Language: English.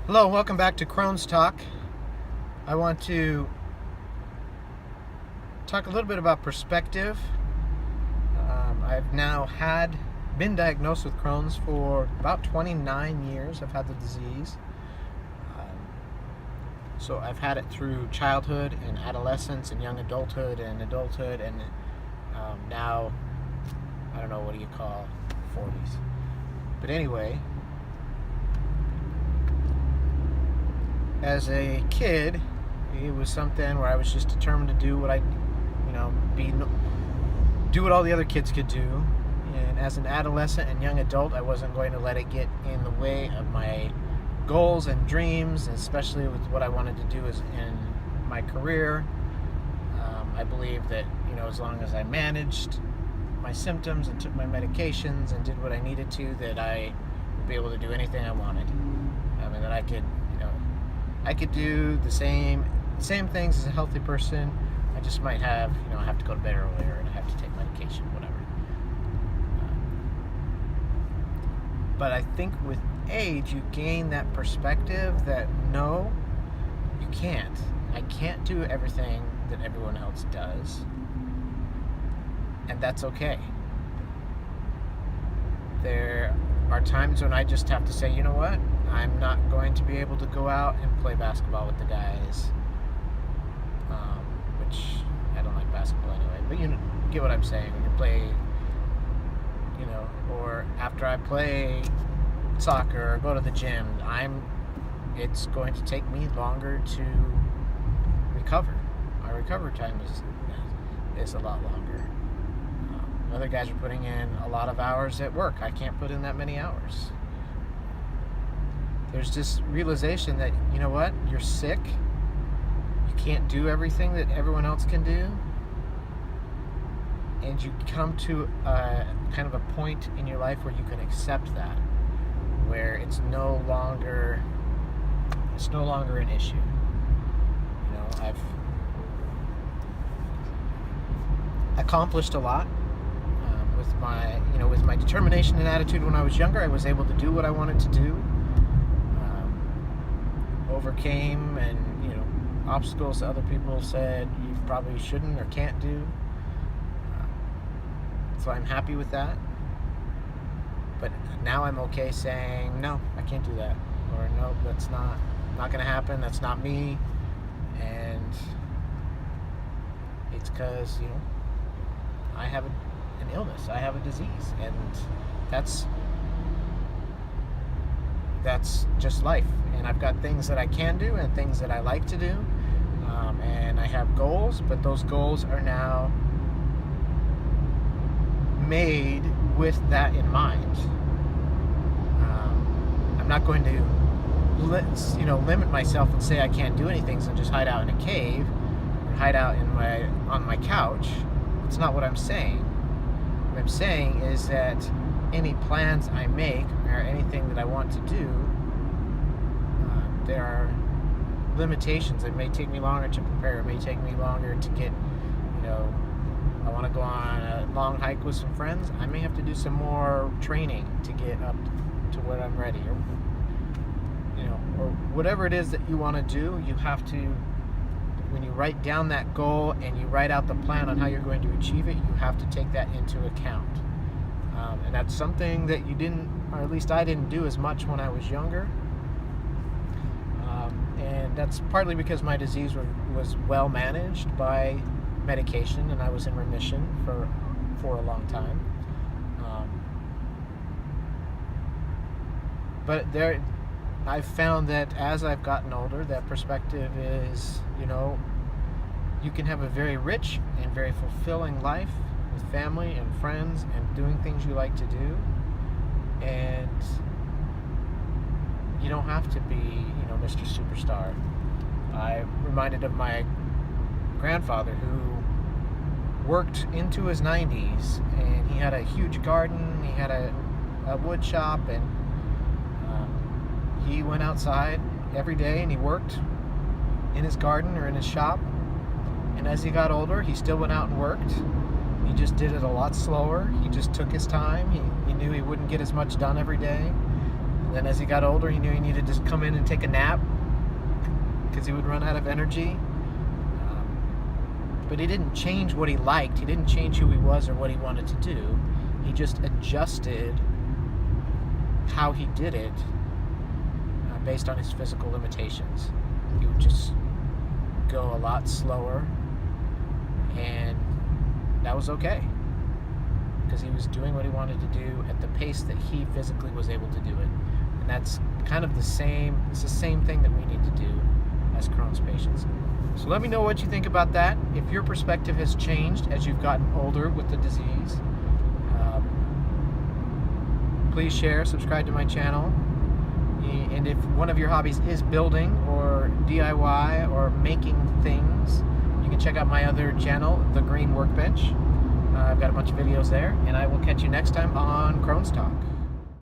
Hello, welcome back to Crohn's Talk. I want to talk a little bit about perspective. I've now been diagnosed with Crohn's for about 29 years. I've had the disease. So I've had it through childhood and adolescence and young adulthood and now, I don't know, what do you call 40s? But anyway, as a kid, it was something where I was just determined to do what do what all the other kids could do. And as an adolescent and young adult, I wasn't going to let it get in the way of my goals and dreams, especially with what I wanted to do in my career. I believe that, as long as I managed my symptoms and took my medications and did what I needed to, that I would be able to do anything I wanted. And that I could do the same things as a healthy person. I just might have, I have to go to bed earlier and I have to take medication, whatever. But I think with age, you gain that perspective that no, you can't. I can't do everything that everyone else does. And that's okay. There are times when I just have to say, you know what? I'm not going to be able to go out and play basketball with the guys, which I don't like basketball anyway, but you get what I'm saying. When you play, or after I play soccer or go to the gym, it's going to take me longer to recover. My recovery time is a lot longer. Other guys are putting in a lot of hours at work. I can't put in that many hours. There's this realization that, you know what, you're sick. You can't do everything that everyone else can do. And you come to kind of a point in your life where you can accept that, where it's no longer an issue. I've accomplished a lot with my determination and attitude. When I was younger, I was able to do what I wanted to do. Overcame and obstacles that other people said you probably shouldn't or can't do. So I'm happy with that. But now I'm okay saying, no, I can't do that. Or no, that's not going to happen. That's not me. And it's because, I have an illness. I have a disease. And that's just life. And I've got things that I can do and things that I like to do. And I have goals, but those goals are now made with that in mind. I'm not going to limit myself and say I can't do anything and just hide out in a cave or hide out on my couch. That's not what I'm saying. What I'm saying is that any plans I make or anything that I want to do, there are limitations. It may take me longer to prepare. It may take me longer to get, I want to go on a long hike with some friends. I may have to do some more training to get up to where I'm ready, or whatever it is that you want to do. You have to, when you write down that goal and you write out the plan on how you're going to achieve it, you have to take that into account. And that's something that you didn't, or at least I didn't do as much when I was younger. And that's partly because my disease was well managed by medication, and I was in remission for a long time. But I've found that as I've gotten older, that perspective is, you can have a very rich and very fulfilling life with family and friends and doing things you like to do. And you don't have to be, Mr. Superstar. I'm reminded of my grandfather who worked into his 90s, and he had a huge garden. He had a wood shop, and he went outside every day and he worked in his garden or in his shop. And as he got older, he still went out and worked. He just did it a lot slower. He just took his time. He knew he wouldn't get as much done every day. Then as he got older, he knew he needed to come in and take a nap because he would run out of energy. But he didn't change what he liked. He didn't change who he was or what he wanted to do. He just adjusted how he did it based on his physical limitations. He would just go a lot slower, and that was okay because he was doing what he wanted to do at the pace that he physically was able to do it. And that's kind of it's the same thing that we need to do as Crohn's patients. So let me know what you think about that. If your perspective has changed as you've gotten older with the disease, please share, subscribe to my channel. And if one of your hobbies is building or DIY or making things, you can check out my other channel, The Green Workbench. I've got a bunch of videos there, and I will catch you next time on Crohn's Talk.